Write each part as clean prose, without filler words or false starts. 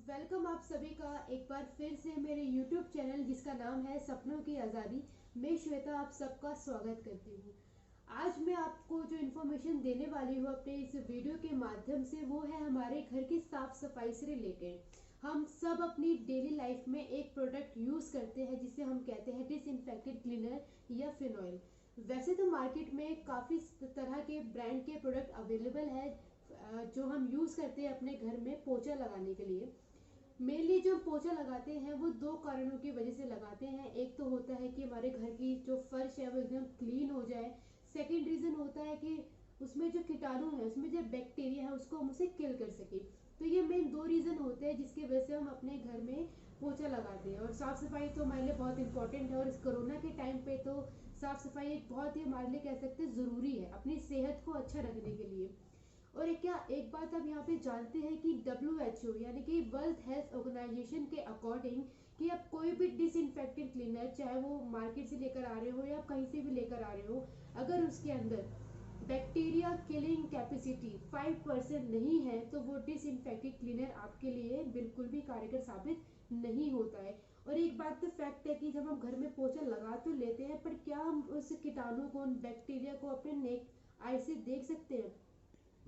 Welcome आप सभी का एक बार फिर से मेरे YouTube चैनल जिसका नाम है सपनों की आज़ादी। मैं श्वेता आप सबका स्वागत करती हूँ। आज मैं आपको जो इन्फॉर्मेशन देने वाली हूँ अपने इस वीडियो के माध्यम से वो है हमारे घर की साफ सफाई से रिलेटेड। हम सब अपनी डेली लाइफ में एक प्रोडक्ट यूज़ करते हैं जिसे हम कहते हैं डिसइंफेक्टेड क्लीनर या फिनॉइल। वैसे तो मार्केट में काफ़ी तरह के ब्रांड के प्रोडक्ट अवेलेबल है जो हम यूज़ करते हैं अपने घर में पोछा लगाने के लिए। मेनली जो पोछा लगाते हैं वो दो कारणों की वजह से लगाते हैं। एक तो होता है कि हमारे घर की जो फर्श है वो एकदम क्लीन हो जाए। सेकंड रीजन होता है कि उसमें जो कीटाणु है, उसमें जो बैक्टीरिया है उसको हम उसे किल कर सके। तो ये मेन दो रीजन होते हैं जिसकी वजह से हम अपने घर में पोछा लगाते हैं। और साफ सफाई तो हमारे लिए बहुत इंपॉर्टेंट है और इस कोरोना के टाइम पे तो साफ सफाई एक बहुत ही हमारे लिए कह सकते हैं ज़रूरी है अपनी सेहत को अच्छा रखने के लिए। और एक बात आप यहाँ पे जानते हैं कि WHO यानी कि वर्ल्ड हेल्थ ऑर्गेनाइजेशन के अकॉर्डिंग कि आप कोई भी डिसइंफेक्टेड क्लीनर चाहे वो मार्केट से लेकर आ रहे हो या कहीं से भी लेकर आ रहे हो, अगर उसके अंदर बैक्टीरिया किलिंग कैपेसिटी 5% नहीं है तो वो डिसइंफेक्टेड क्लीनर आपके लिए बिल्कुल भी कारगर साबित नहीं होता है। और एक बात तो फैक्ट है कि जब हम घर में पोछा लगा तो लेते हैं, पर क्या हम उस कीटाणु को, उन बैक्टीरिया को अपने नेक आई से देख सकते हैं?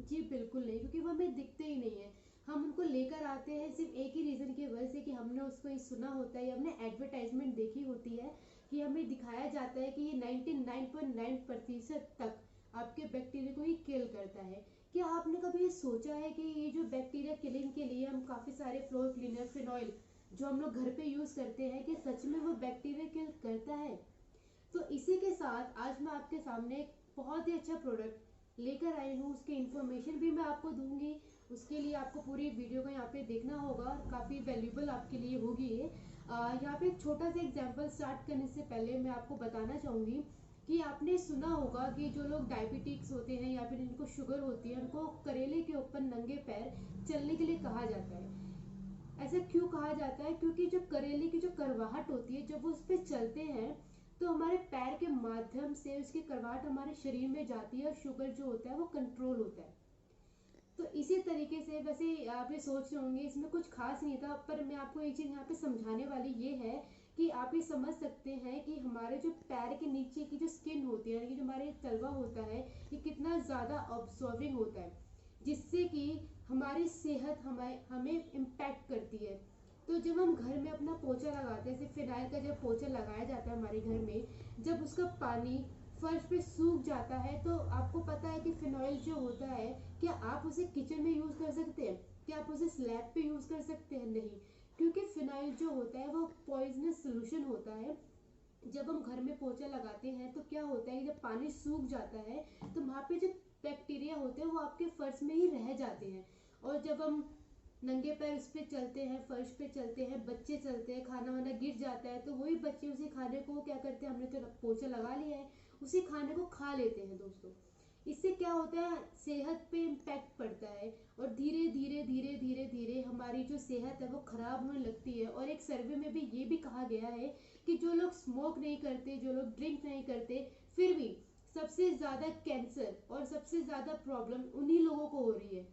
जी बिल्कुल नहीं, क्योंकि वो हमें दिखते ही नहीं है। हम उनको लेकर आते हैं सिर्फ एक ही रीज़न की वजह से कि हमने उसको ये सुना होता है या हमने एडवर्टाइजमेंट देखी होती है कि हमें दिखाया जाता है कि ये 99.9% तक आपके बैक्टीरिया को ही किल करता है। क्या आपने कभी ये सोचा है कि ये जो बैक्टीरिया किलिंग के लिए हम काफ़ी सारे फ्लोर क्लीनर फिनॉइल जो हम लोग घर पे यूज़ करते हैं, कि सच में वो बैक्टीरिया किल करता है? तो इसी के साथ आज मैं आपके सामने एक बहुत ही अच्छा प्रोडक्ट लेकर आई हूँ। उसकी इन्फॉर्मेशन भी मैं आपको दूंगी। उसके लिए आपको पूरी वीडियो को यहाँ पे देखना होगा, काफ़ी वैल्यूबल आपके लिए होगी ये। यहाँ पे एक छोटा सा एग्जांपल स्टार्ट करने से पहले मैं आपको बताना चाहूँगी कि आपने सुना होगा कि जो लोग डायबिटिक्स होते हैं या फिर जिनको शुगर होती है उनको करेले के ऊपर नंगे पैर चलने के लिए कहा जाता है। ऐसा क्यों कहा जाता है? क्योंकि जो करेले की जो करवाहट होती है, जब वो उस पर चलते हैं तो हमारे पैर के माध्यम से उसकी करवाहट हमारे शरीर में जाती है और शुगर जो होता है वो कंट्रोल होता है। तो इसी तरीके से, वैसे आप ये सोच रहे होंगे इसमें कुछ खास नहीं था, पर मैं आपको एक चीज़ यहाँ पे समझाने वाली ये है कि आप ये समझ सकते हैं कि हमारे जो पैर के नीचे की जो स्किन होती है, यानी कि जो हमारे तलवा होता है, ये कितना ज़्यादा ऑब्जॉर्विंग होता है, जिससे कि हमारी सेहत हमें हमें इम्पैक्ट करती है। तो जब हम घर में अपना पोछा लगाते हैं, जैसे फिनाइल का जब पोछा लगाया जाता है हमारे घर में, जब उसका पानी फर्श पे सूख जाता है तो आपको पता है कि फिनॉइल जो होता है, क्या आप उसे किचन में यूज कर सकते हैं? क्या आप उसे स्लैब पे यूज कर सकते हैं? नहीं, क्योंकि फिनाइल जो होता है वो पॉइजनस सोल्यूशन होता है। जब हम घर में पोछा लगाते हैं तो क्या होता है, जब पानी सूख जाता है तो वहाँ पे जो बैक्टीरिया होते हैं वो आपके फर्श में ही रह जाते हैं। और जब हम नंगे पैर उस पे चलते हैं, फर्श पे चलते हैं, बच्चे चलते हैं, खाना वाना गिर जाता है तो वही बच्चे उसी खाने को क्या करते हैं, हमने तो पोछा लगा लिया है, उसी खाने को खा लेते हैं दोस्तों। इससे क्या होता है, सेहत पे इम्पैक्ट पड़ता है और धीरे धीरे धीरे धीरे धीरे हमारी जो सेहत है वो खराब होने लगती है। और एक सर्वे में भी ये भी कहा गया है कि जो लोग स्मोक नहीं करते, जो लोग ड्रिंक नहीं करते, फिर भी सबसे ज़्यादा कैंसर और सबसे ज़्यादा प्रॉब्लम उन्हीं लोगों को हो रही है।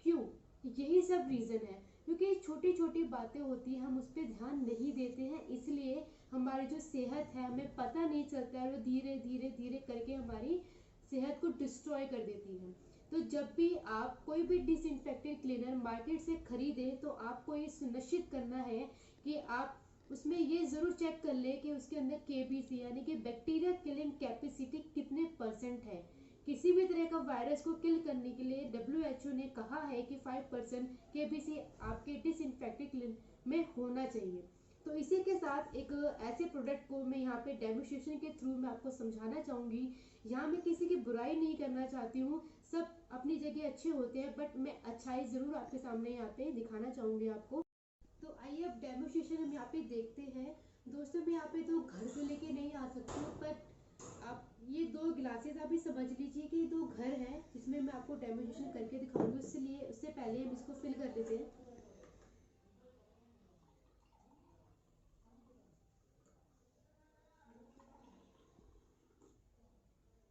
क्यों? यही सब रीजन है, क्योंकि छोटी छोटी बातें होती हैं, हम उस पर ध्यान नहीं देते हैं, इसलिए हमारी जो सेहत है हमें पता नहीं चलता है, वो धीरे धीरे धीरे करके हमारी सेहत को डिस्ट्रॉय कर देती है। तो जब भी आप कोई भी डिसइंफेक्टेड क्लीनर मार्केट से खरीदें तो आपको ये सुनिश्चित करना है कि आप उसमें ये जरूर चेक कर ले कि उसके अंदर केबीसी यानी कि बैक्टीरिया किलिंग कैपेसिटी कितने परसेंट है। किसी भी तरह का वायरस को किल करने के लिए WHO ने कहा है कि 5% केबीसी आपके डिसइंफेक्टेड में होना चाहिए। तो इसी के साथ एक ऐसे प्रोडक्ट को मैं यहाँ पे डेमोस्ट्रेशन के थ्रू मैं आपको समझाना चाहूँगी। यहाँ मैं किसी की बुराई नहीं करना चाहती हूँ, सब अपनी जगह अच्छे होते हैं, बट मैं अच्छाई ज़रूर आपके सामने यहाँ पे दिखाना चाहूँगी आपको। तो आइए अब डेमोस्ट्रेशन हम यहाँ पे देखते हैं। दोस्तों मैं यहाँ पे तो घर से लेके नहीं आ सकती हूँ, पर आप ये दो गिलासेस अभी समझ लीजिए कि दो घर हैं जिसमें मैं आपको डेमोस्ट्रेशन करके दिखाऊंगी। उससे पहले हम इसको फिल कर देते हैं।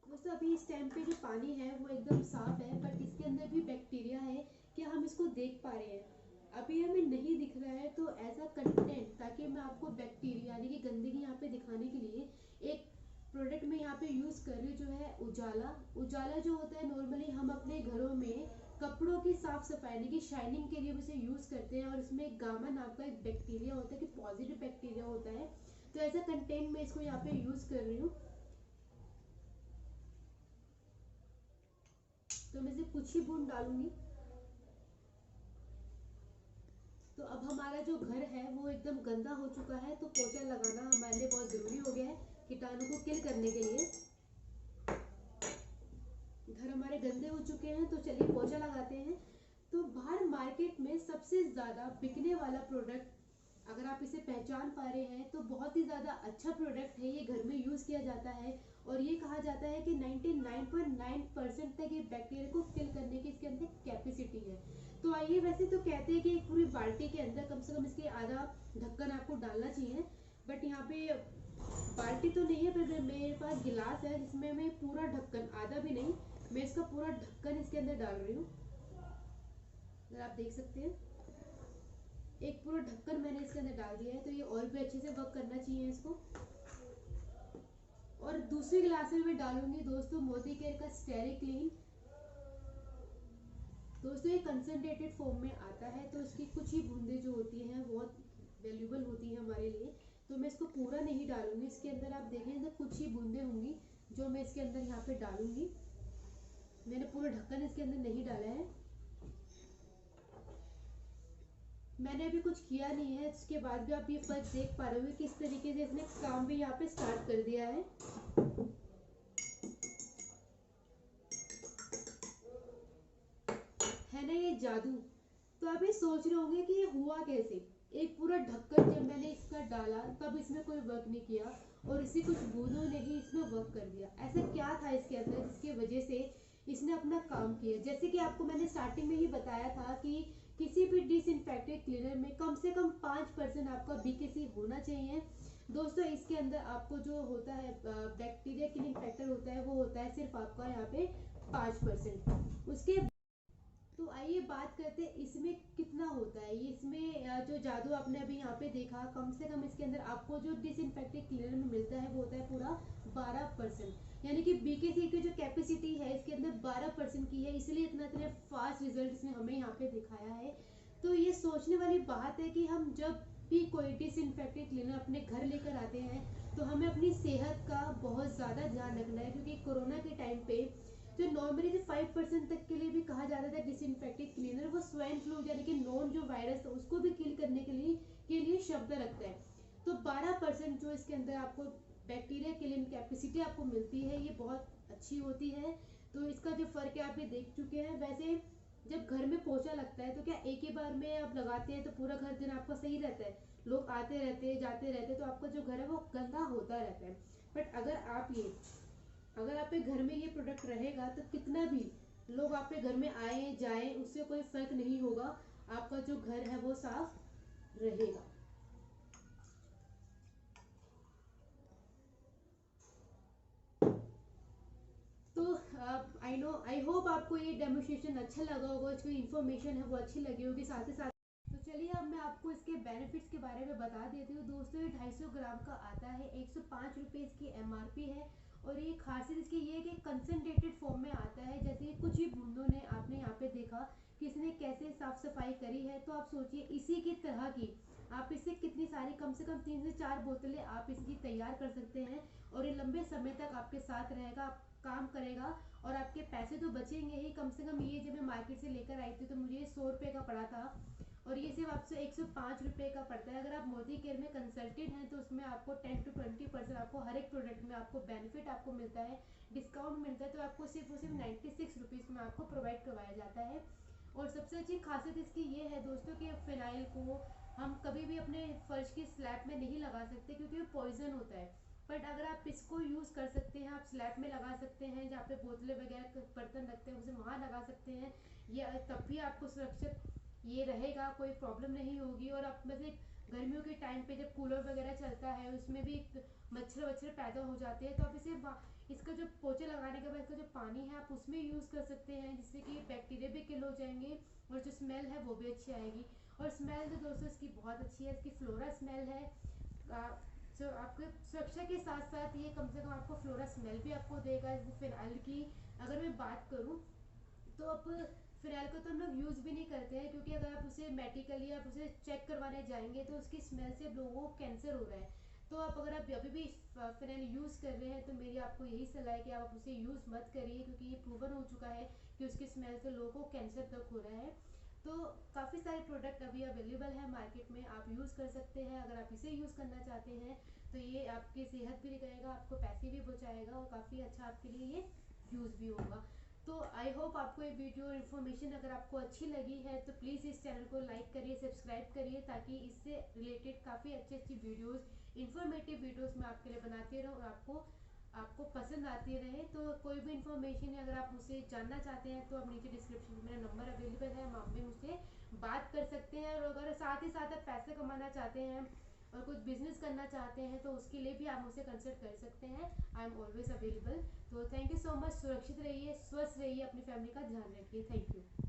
दोस्तों अभी इस टाइम पे जो पानी है वो एकदम साफ है, बट इसके अंदर भी बैक्टीरिया है। क्या हम इसको देख पा रहे हैं? अभी हमें नहीं दिख रहा है, तो ऐसा कंटेंट, ताकि मैं आपको बैक्टीरिया यानी कि गंदगी यहाँ पे दिखाने के लिए एक प्रोडक्ट में यहाँ पे यूज़ कर रही हूँ, जो है उजाला। उजाला जो होता है, नॉर्मली हम अपने घरों में कपड़ों की साफ सफाई यानी कि शाइनिंग के लिए उसे यूज़ करते हैं, और इसमें गामा नाम का एक बैक्टीरिया होता है, कि पॉजिटिव बैक्टीरिया होता है। तो ऐसा कंटेंट मैं इसको यहाँ पे यूज़ कर रही हूँ। तो मैं इसे कुछ ही बूंद डालूंगी। तो अब हमारा जो घर है वो एकदम गंदा हो चुका है, तो पोछा लगाना हमारे लिए बहुत ज़रूरी हो गया है कीटाणु को किल करने के लिए। घर हमारे गंदे हो चुके हैं, तो चलिए पोछा लगाते हैं। तो बाहर मार्केट में सबसे ज़्यादा बिकने वाला प्रोडक्ट, अगर आप इसे पहचान पा रहे हैं, तो बहुत ही ज़्यादा अच्छा प्रोडक्ट है, ये घर में यूज़ किया जाता है। और ये कहा जाता है कि 99.9% तक ये बैक्टीरिया को किल करने की इसके अंदर कैपेसिटी है। तो आइए, वैसे तो कहते हैं कि एक पूरी बाल्टी के अंदर कम से कम इसके आधा ढक्कन आपको डालना चाहिए, बट यहाँ पे बाल्टी तो नहीं है, पर मेरे पास गिलास है जिसमें मैं पूरा ढक्कन, आधा भी नहीं, मैं इसका पूरा ढक्कन इसके अंदर डाल रही हूँ। अगर आप देख सकते हैं, एक पूरा ढक्कन मैंने इसके अंदर डाल दिया है। तो ये और भी अच्छे से वर्क करना चाहिए इसको। और दूसरी गिलास में मैं डालूंगी दोस्तों मोदी केयर का स्टेरिक क्लीन। दोस्तों ये कंसनट्रेटेड फॉर्म में आता है, तो इसकी कुछ ही बूंदे जो होती हैं बहुत वैल्यूबल होती हैं हमारे लिए। तो मैं इसको पूरा नहीं डालूंगी, इसके अंदर आप देखें तो कुछ ही बूंदे होंगी जो मैं इसके अंदर यहाँ पे डालूंगी। मैंने पूरा ढक्कन इसके अंदर नहीं डाला है। मैंने अभी कुछ किया नहीं है, इसके बाद भी आप ये फर्क देख पा रहे हो किस तरीके से इसने काम भी यहाँ पे स्टार्ट कर दिया है। है ना ये जादू। तो आप ये सोच रहे होंगे कि ये हुआ कैसे। एक पूरा ढक्कन जब मैंने इसका डाला तब इसमें कोई वर्क नहीं किया, और इसी कुछ बूंदों ने ही इसमें वर्क कर दिया। ऐसा क्या था इसके अंदर जिसकी वजह से इसने अपना काम किया। जैसे कि आपको मैंने स्टार्टिंग में ही बताया था कि किसी भी डिसइंफेक्टेड क्लीनर में कम से कम 5% आपका बीकेसी होना चाहिए। दोस्तों इसके अंदर आपको जो होता है बैक्टीरिया किलिंग फैक्टर होता है, वो होता है सिर्फ आपका यहाँ पे 5%। उसके तो आइए बात करते हैं इसमें कितना होता है। ये इसमें जो जादू आपने अभी यहाँ पे देखा, कम से कम इसके अंदर आपको जो डिसइंफेक्टेड क्लीनर में मिलता है वो होता है पूरा 12%। यानी कि बीकेसी की जो कैपेसिटी है इसके अंदर 12% की है, इसलिए इतने फास्ट रिजल्ट इसने हमें यहाँ पे दिखाया है। तो ये सोचने वाली बात है कि हम जब भी कोई डिसइंफेक्टेड क्लीनर अपने घर लेकर आते हैं, तो हमें अपनी सेहत का बहुत ज़्यादा ध्यान रखना है, क्योंकि कोरोना के टाइम पे जो नॉर्मली जो 5% तक के लिए भी कहा जाता था डिसइंफेक्टेड क्लीनर, वो स्वाइन फ्लू यानी कि नॉन जो वायरस था उसको भी किल करने के लिए शब्द रखता है। तो 12% जो इसके अंदर आपको बैक्टीरिया किलिंग कैपेसिटी आपको मिलती है, ये बहुत अच्छी होती है। तो इसका जो फर्क है आप भी देख चुके हैं। वैसे जब घर में पोछा लगता है तो क्या एक ही बार में आप लगाते हैं तो पूरा घर दिन आपका सही रहता है, लोग आते रहते हैं जाते रहते हैं, तो आपका जो घर है वो गंदा होता रहता है। बट अगर आपके घर में ये प्रोडक्ट रहेगा तो कितना भी लोग आपके घर में आए जाए उससे कोई फर्क नहीं होगा, आपका जो घर है वो साफ रहेगा। तो आई होप आपको ये डेमोस्ट्रेशन अच्छा लगा होगा, जो इन्फॉर्मेशन है वो अच्छी लगी होगी साथ ही साथ। तो चलिए अब मैं आपको इसके बेनिफिट्स के बारे में बता देती हूँ। दोस्तों ये 250 ग्राम का आता है, 105 रुपये इसकी एमआरपी है। और ये खासियत इसकी ये है कि कंसनट्रेटेड फॉर्म में आता है। जैसे कुछ ही बूंदों ने आपने यहाँ पे देखा कि इसने कैसे साफ सफाई करी है, तो आप सोचिए इसी की तरह की आप इससे कितनी सारी, कम से कम 3 से 4 बोतलें आप इसकी तैयार कर सकते हैं, और ये लंबे समय तक आपके साथ रहेगा, काम करेगा, और आपके पैसे तो बचेंगे ही। कम से कम ये जब मैं मार्केट से लेकर आई थी तो मुझे 100 रुपये का पड़ा था, और ये सिर्फ आपसे 105 रुपये का पड़ता है। अगर आप मोदी केयर में कंसल्टेंट हैं तो उसमें आपको 10 to 20% आपको हर एक प्रोडक्ट में आपको बेनिफिट आपको मिलता है, डिस्काउंट मिलता है। तो आपको सिर्फ और सिर्फ 96 रुपीज़ में आपको प्रोवाइड करवाया जाता है। और सबसे अच्छी खासियत इसकी ये है दोस्तों कि फिनाइल को हम कभी भी अपने फर्श की स्लैब में नहीं लगा सकते, क्योंकि वो पॉइजन होता है। बट अगर आप इसको यूज़ कर सकते हैं, आप स्लैब में लगा सकते हैं, जहाँ पे बोतलें वगैरह बर्तन रखते हैं उसे वहाँ लगा सकते हैं, या तब भी आपको सुरक्षित ये रहेगा, कोई प्रॉब्लम नहीं होगी। और अब वैसे गर्मियों के टाइम पे जब कूलर वगैरह चलता है उसमें भी मच्छर वच्छर पैदा हो जाते हैं, तो आप इसे इसका जो पोछे लगाने के बाद इसका जो पानी है आप उसमें यूज़ कर सकते हैं, जिससे कि बैक्टीरिया भी किल हो जाएंगे और जो स्मेल है वो भी अच्छी आएगी। और स्मेल तो दोस्तों इसकी बहुत अच्छी है, इसकी फ्लोरा स्मेल है। जो आपके सुरक्षा के साथ साथ ये कम से कम आपको फ्लोरा स्मेल भी आपको देगा। जैसे फिनाइल की अगर मैं बात करूँ तो अब फिनाइल को तो हम लोग यूज़ भी नहीं करते हैं, क्योंकि अगर आप उसे मेडिकली आप उसे चेक करवाने जाएंगे तो उसकी स्मेल से लोगों को कैंसर हो रहा है। तो आप अगर आप अभी भी फिनाइल यूज़ कर रहे हैं तो मेरी आपको यही सलाह है कि आप उसे यूज़ मत करिए, क्योंकि ये प्रूवन हो चुका है कि उसकी स्मेल से लोगों को कैंसर तक हो रहा है। तो काफ़ी सारे प्रोडक्ट अभी अवेलेबल है मार्केट में, आप यूज़ कर सकते हैं। अगर आप इसे यूज़ करना चाहते हैं तो ये आपकी सेहत भी रहेगा, आपको पैसे भी बचाएगा और काफ़ी अच्छा आपके लिए ये यूज़ भी होगा। तो आई होप आपको ये वीडियो इन्फॉर्मेशन अगर आपको अच्छी लगी है तो प्लीज़ इस चैनल को लाइक करिए, सब्सक्राइब करिए, ताकि इससे रिलेटेड काफ़ी अच्छी अच्छी वीडियोस, इन्फॉर्मेटिव वीडियोस मैं आपके लिए बनाती रहूँ और आपको आपको पसंद आती रहे। तो कोई भी इन्फॉर्मेशन है अगर आप मुझसे जानना चाहते हैं तो आप नीचे डिस्क्रिप्शन में मेरा नंबर अवेलेबल है, आप भी मुझसे बात कर सकते हैं। और अगर साथ ही साथ आप पैसे कमाना चाहते हैं और कुछ बिजनेस करना चाहते हैं तो उसके लिए भी आप मुझसे कंसल्ट कर सकते हैं। I am always available. तो थैंक यू सो मच, सुरक्षित रहिए, स्वस्थ रहिए, अपनी फैमिली का ध्यान रखिए। Thank you.